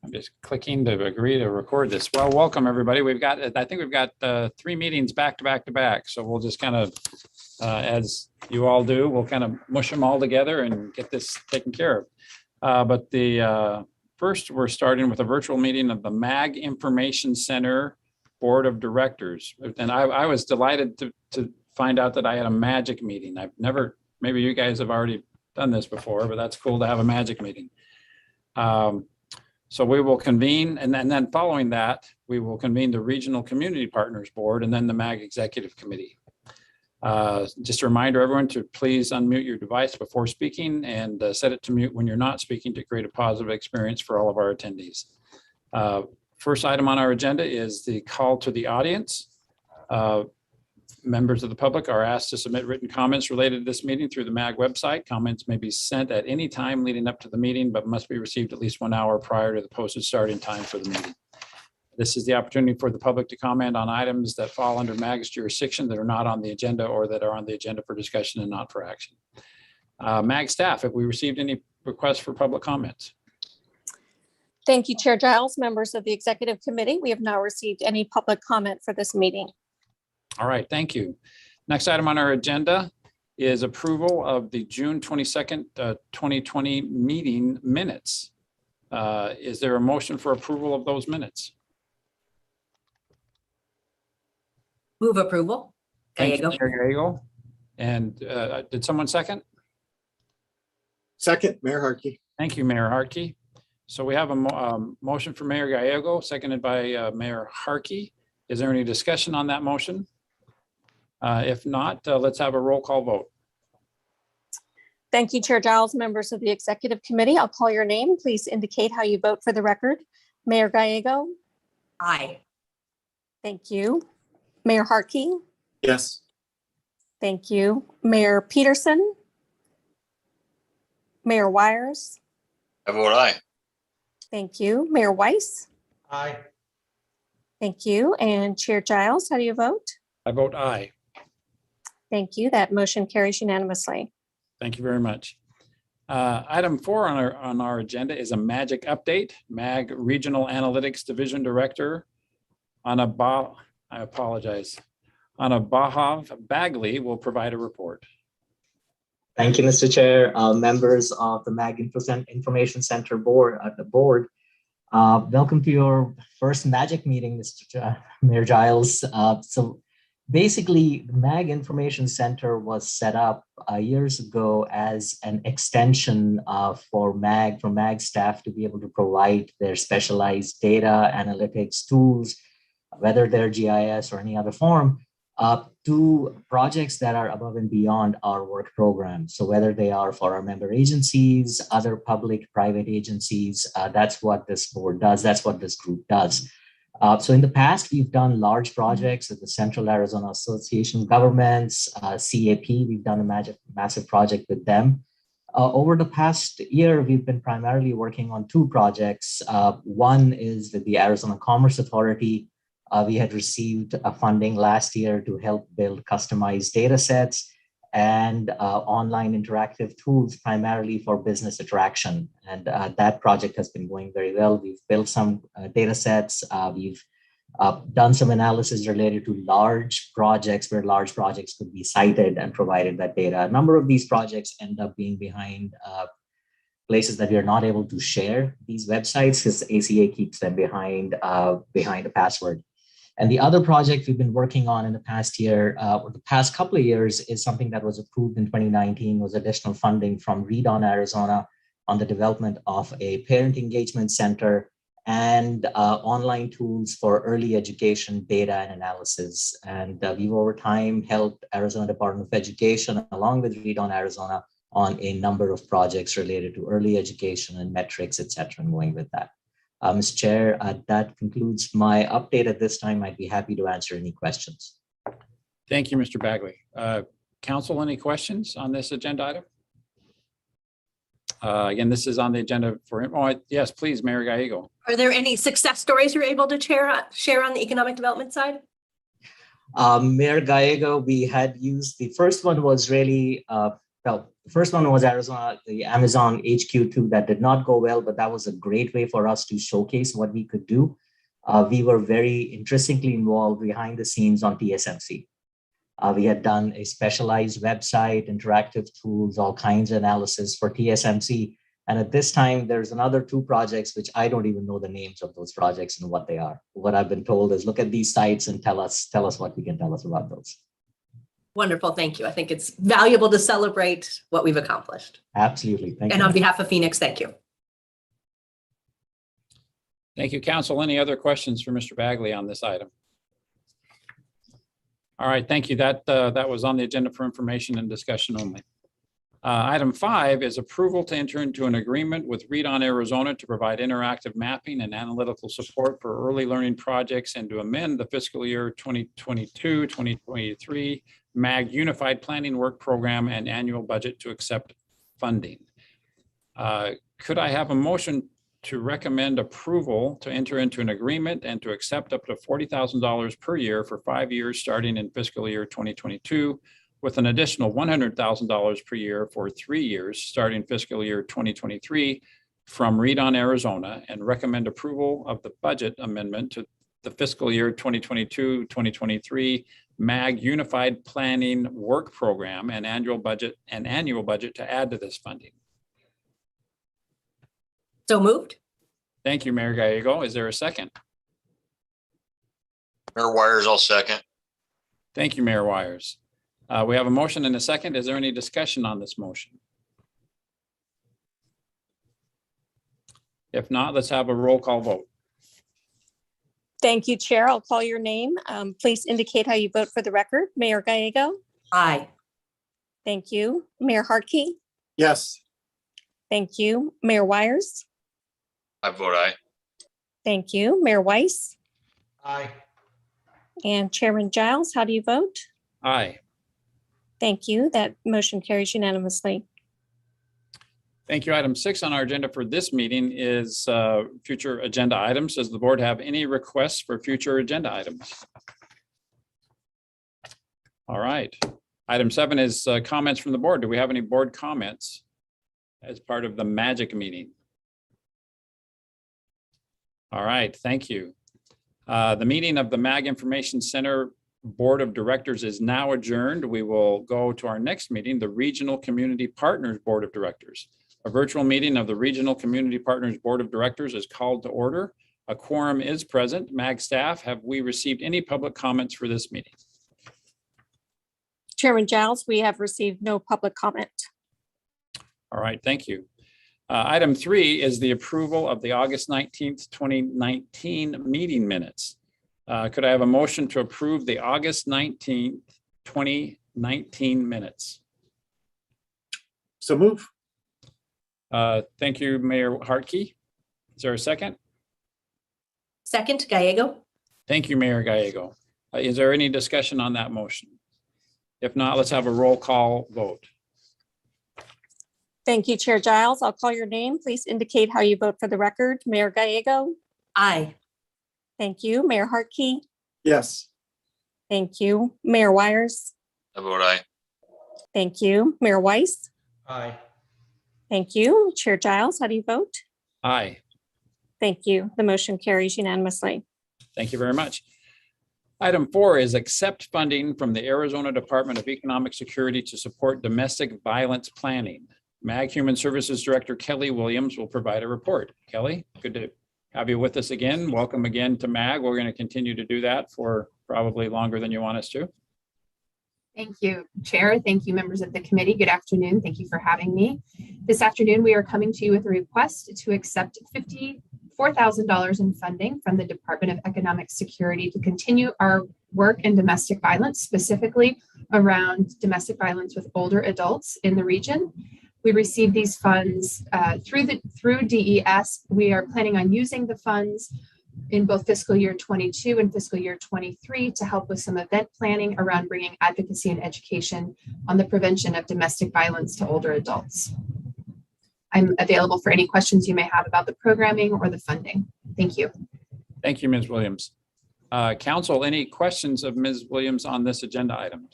I'm just clicking to agree to record this. Well, welcome everybody. I think we've got 3 meetings back to back to back. So we'll just kind of, as you all do, we'll kind of mush them all together and get this taken care of. But first, we're starting with a virtual meeting of the MAG Information Center Board of Directors. And I was delighted to find out that I had a magic meeting. I've never, maybe you guys have already done this before, but that's cool to have a magic meeting. So we will convene, and then following that, we will convene the Regional Community Partners Board and then the MAG Executive Committee. Just a reminder, everyone, to please unmute your device before speaking and set it to mute when you're not speaking to create a positive experience for all of our attendees. First item on our agenda is the call to the audience. Members of the public are asked to submit written comments related to this meeting through the MAG website. Comments may be sent at any time leading up to the meeting, but must be received at least 1 hour prior to the posted starting time for the meeting. This is the opportunity for the public to comment on items that fall under MAG's jurisdiction that are not on the agenda or that are on the agenda for discussion and not for action. MAG staff, have we received any requests for public comments? Thank you, Chair Giles. Members of the Executive Committee, we have now received any public comment for this meeting. All right, thank you. Next item on our agenda is approval of the June 22nd, 2020 meeting minutes. Is there a motion for approval of those minutes? Move approval. Thank you, Chair Gallego. And did someone second? Second, Mayor Harkey. Thank you, Mayor Harkey. So we have a motion for Mayor Gallego, seconded by Mayor Harkey. Is there any discussion on that motion? If not, let's have a roll call vote. Thank you, Chair Giles. Members of the Executive Committee, I'll call your name. Please indicate how you vote for the record. Mayor Gallego? Aye. Thank you. Mayor Harkey? Yes. Thank you. Mayor Peterson? Mayor Wires? I vote aye. Thank you. Mayor Weiss? Aye. Thank you. And Chair Giles, how do you vote? I vote aye. Thank you. That motion carries unanimously. Thank you very much. Item 4 on our agenda is a MAGIC update. MAG Regional Analytics Division Director Anabahav Bagley will provide a report. Thank you, Mr. Chair. Members of the MAG Information Center board, welcome to your first MAGIC meeting, Mr. Mayor Giles. So basically, the MAG Information Center was set up years ago as an extension for MAG staff to be able to provide their specialized data analytics tools, whether they're GIS or any other form, to projects that are above and beyond our work program. So whether they are for our member agencies, other public, private agencies, that's what this board does. That's what this group does. So in the past, we've done large projects at the Central Arizona Association of Governments, CAP. We've done a massive project with them. Over the past year, we've been primarily working on 2 projects. One is with the Arizona Commerce Authority. We had received funding last year to help build customized data sets and online interactive tools primarily for business attraction. And that project has been going very well. We've built some data sets. We've done some analysis related to large projects where large projects could be cited and provided that data. A number of these projects end up being behind places that we are not able to share these websites because ACA keeps them behind a password. And the other project we've been working on in the past year, or the past couple of years, is something that was approved in 2019, was additional funding from Read On Arizona on the development of a parent engagement center and online tools for early education data and analysis. And we've over time helped Arizona Department of Education, along with Read On Arizona, on a number of projects related to early education and metrics, et cetera, and going with that. Mr. Chair, that concludes my update at this time. I'd be happy to answer any questions. Thank you, Mr. Bagley. Council, any questions on this agenda item? Again, this is on the agenda for, yes, please, Mayor Gallego. Are there any success stories you're able to share on the economic development side? Mayor Gallego, we had used, the first one was really well, the first one was Arizona, the Amazon HQ2 that did not go well, but that was a great way for us to showcase what we could do. We were very interestingly involved behind the scenes on TSMC. We had done a specialized website, interactive tools, all kinds of analysis for TSMC. And at this time, there's another 2 projects, which I don't even know the names of those projects and what they are. What I've been told is look at these sites and tell us what you can tell us about those. Wonderful. Thank you. I think it's valuable to celebrate what we've accomplished. Absolutely. Thank And you. on behalf of Phoenix, thank you. Thank you, Council. Any other questions for Mr. Bagley on this item? All right, thank you. That was on the agenda for information and discussion only. Item 5 is approval to enter into an agreement with Read On Arizona to provide interactive mapping and analytical support for early learning projects and to amend the fiscal year 2022-2023 MAG Unified Planning Work Program and annual budget to accept funding. Could I have a motion to recommend approval to enter into an agreement and to accept up to $40,000 per year for 5 years starting in fiscal year 2022 with an additional $100,000 per year for 3 years starting fiscal year 2023 from Read On Arizona, and recommend approval of the budget amendment to the fiscal year 2022-2023 MAG Unified Planning Work Program and annual budget to add to this funding. So moved. Thank you, Mayor Gallego. Is there a second? Mayor Wires, I'll second. Thank you, Mayor Wires. We have a motion and a second. Is there any discussion on this motion? If not, let's have a roll call vote. Thank you, Chair. I'll call your name. Please indicate how you vote for the record. Mayor Gallego. Aye. Thank you. Mayor Hartke. Yes. Thank you. Mayor Wires. I vote aye. Thank you. Mayor Weiss. Aye. And Chairman Giles, how do you vote? Aye. Thank you. That motion carries unanimously. Thank you. Item 6 on our agenda for this meeting is future agenda items. Does the board have any requests for future agenda items? All right. Item 7 is comments from the board. Do we have any board comments as part of the magic meeting? All right, thank you. The meeting of the MAG Information Center Board of Directors is now adjourned. We will go to our next meeting, the Regional Community Partners Board of Directors. A virtual meeting of the Regional Community Partners Board of Directors is called to order. A quorum is present. MAG staff, have we received any public comments for this meeting? Chairman Giles, we have received no public comment. All right, thank you. Item 3 is the approval of the August 19th, 2019 meeting minutes. Could I have a motion to approve the August 19th, 2019 minutes? So move. Thank you, Mayor Hartke. Is there a second? Second, Gallego. Thank you, Mayor Gallego. Is there any discussion on that motion? If not, let's have a roll call vote. Thank you, Chair Giles. I'll call your name. Please indicate how you vote for the record. Mayor Gallego. Aye. Thank you. Mayor Hartke. Yes. Thank you. Mayor Wires. I vote aye. Thank you. Mayor Weiss. Aye. Thank you. Chair Giles, how do you vote? Aye. Thank you. The motion carries unanimously. Thank you very much. Item 4 is accept funding from the Arizona Department of Economic Security to support domestic violence planning. MAG Human Services Director Kelly Williams will provide a report. Kelly, good to have you with us again. Welcome again to MAG. We're going to continue to do that for probably longer than you want us to. Thank you, Chair. Thank you, members of the committee. Good afternoon. Thank you for having me. This afternoon, we are coming to you with a request to accept $54,000 in funding from the Department of Economic Security to continue our work in domestic violence, specifically around domestic violence with older adults in the region. We received these funds through DES. We are planning on using the funds in both fiscal year 22 and fiscal year 23 to help with some event planning around bringing advocacy and education on the prevention of domestic violence to older adults. I'm available for any questions you may have about the programming or the funding. Thank you. Thank you, Ms. Williams. Council, any questions of Ms. Williams on this agenda item?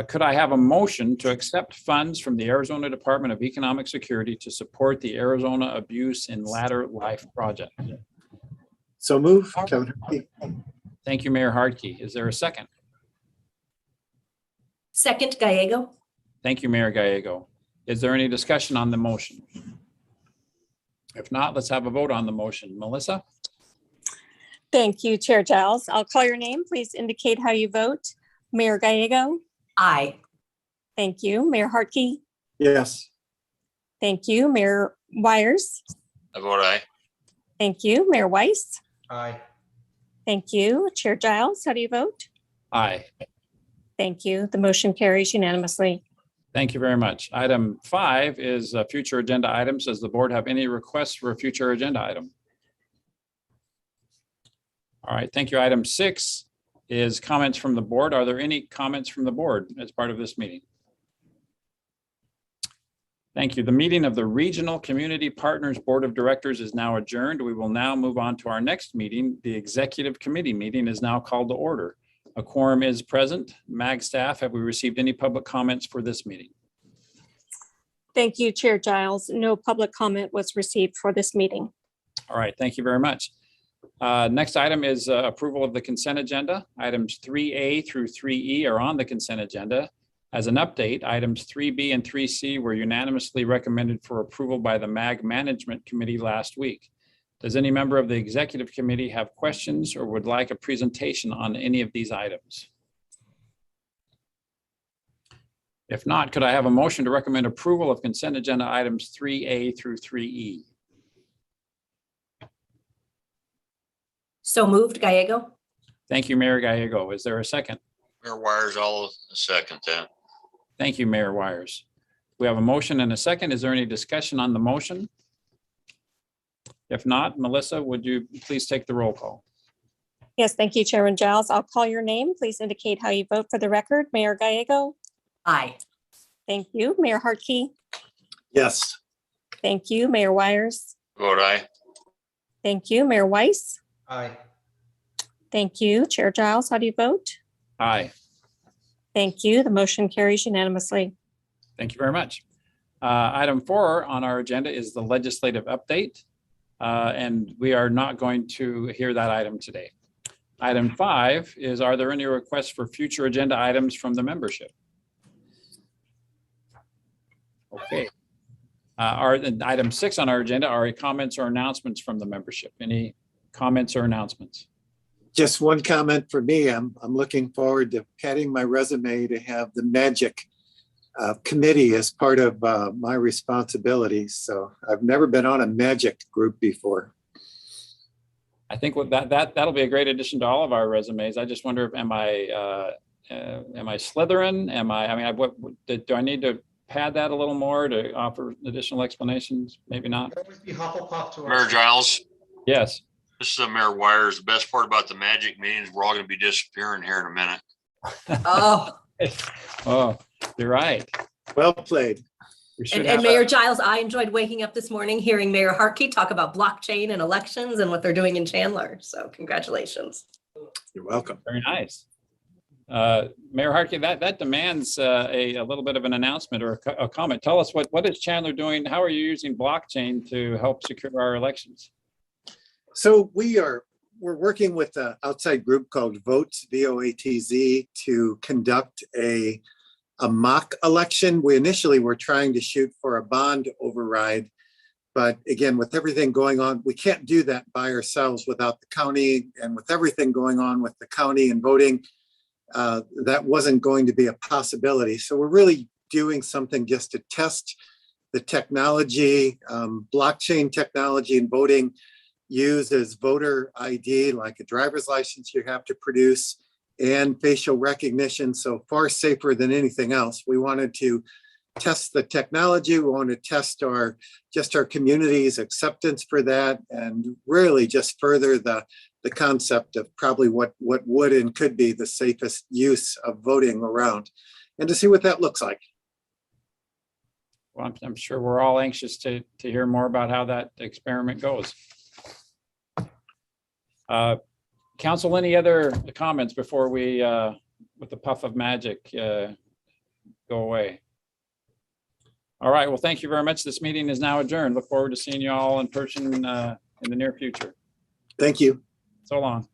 Could I have a motion to accept funds from the Arizona Department of Economic Security to support the Arizona Abuse in Latter Life Project? So move, Kevin. Harkey. Thank you, Mayor Hardkey. Is there a second? Second, Gallego. Thank you, Mayor Gallego. Is there any discussion on the motion? If not, let's have a vote on the motion. Melissa? Thank you, Chair Giles. I'll call your name. Please indicate how you vote. Mayor Gallego. Aye. Thank you. Mayor Hartke. Yes. Thank you. Mayor Wires. I vote aye. Thank you. Mayor Weiss. Aye. Thank you. Chair Giles, how do you vote? Aye. Thank you. The motion carries unanimously. Thank you very much. Item 5 is future agenda items. Does the board have any requests for a future agenda item? All right, thank you. Item 6 is comments from the board. Are there any comments from the board as part of this meeting? Thank you. The meeting of the Regional Community Partners Board of Directors is now adjourned. We will now move on to our next meeting. The Executive Committee meeting is now called to order. A quorum is present. MAG staff, have we received any public comments for this meeting? Thank you, Chair Giles. No public comment was received for this meeting. All right, thank you very much. Next item is approval of the consent agenda. Items 3A through 3E are on the consent agenda. As an update, items 3B and 3C were unanimously recommended for approval by the MAG Management Committee last week. Does any member of the Executive Committee have questions or would like a presentation on any of these items? If not, could I have a motion to recommend approval of consent agenda items 3A through 3E? So moved, Gallego. Thank you, Mayor Gallego. Is there a second? Mayor Wires, I'll second that. Thank you, Mayor Wires. We have a motion and a second. Is there any discussion on the motion? If not, Melissa, would you please take the roll call? Yes, thank you, Chairman Giles. I'll call your name. Please indicate how you vote for the record. Mayor Gallego. Aye. Thank you. Mayor Hartke. Yes. Thank you. Mayor Wires. Vote aye. Thank you. Mayor Weiss. Aye. Thank you. Chair Giles, how do you vote? Aye. Thank you. The motion carries unanimously. Thank you very much. Item 4 on our agenda is the legislative update. And we are not going to hear that item today. Item 5 is, are there any requests for future agenda items from the membership? Okay. Item 6 on our agenda are comments or announcements from the membership. Any comments or announcements? Just one comment for me. I'm looking forward to padding my resume to have the Magic committee as part of my responsibilities. So I've never been on a Magic group before. I think what that'll be a great addition to all of our resumes. I just wonder if am I Slytherin? Do I need to pad that a little more to offer additional explanations? Maybe not. Mayor Giles, Yes. this is Mayor Wires. The best part about the Magic meetings, we're all going to be disappearing here in a minute. Oh, Oh, you're right. Well played. We should and have Mayor Giles, I enjoyed waking up this morning hearing Mayor Hartke talk about blockchain and elections and what they're doing in Chandler. So congratulations. You're welcome. Very nice. Mayor Hartke, that demands a little bit of an announcement or a comment. Tell us what is Chandler doing? How are you using blockchain to help secure our elections? So we're working with an outside group called Votes, VOATZ, to conduct a mock election. We initially were trying to shoot for a bond override, but again, with everything going on, we can't do that by ourselves without the county, and with everything going on with the county and voting, that wasn't going to be a possibility. So we're really doing something just to test the technology, blockchain technology and voting uses voter ID, like a driver's license you have to produce, and facial recognition, so far safer than anything else. We wanted to test the technology. We want to test our community's acceptance for that, and really just further the concept of probably what would and could be the safest use of voting around, and to see what that looks like. Well, I'm sure we're all anxious to hear more about how that experiment goes. Council, any other comments before we, with the puff of magic, go away. All right, well, thank you very much. This meeting is now adjourned. Look forward to seeing you all in person in the near future. Thank you. So long.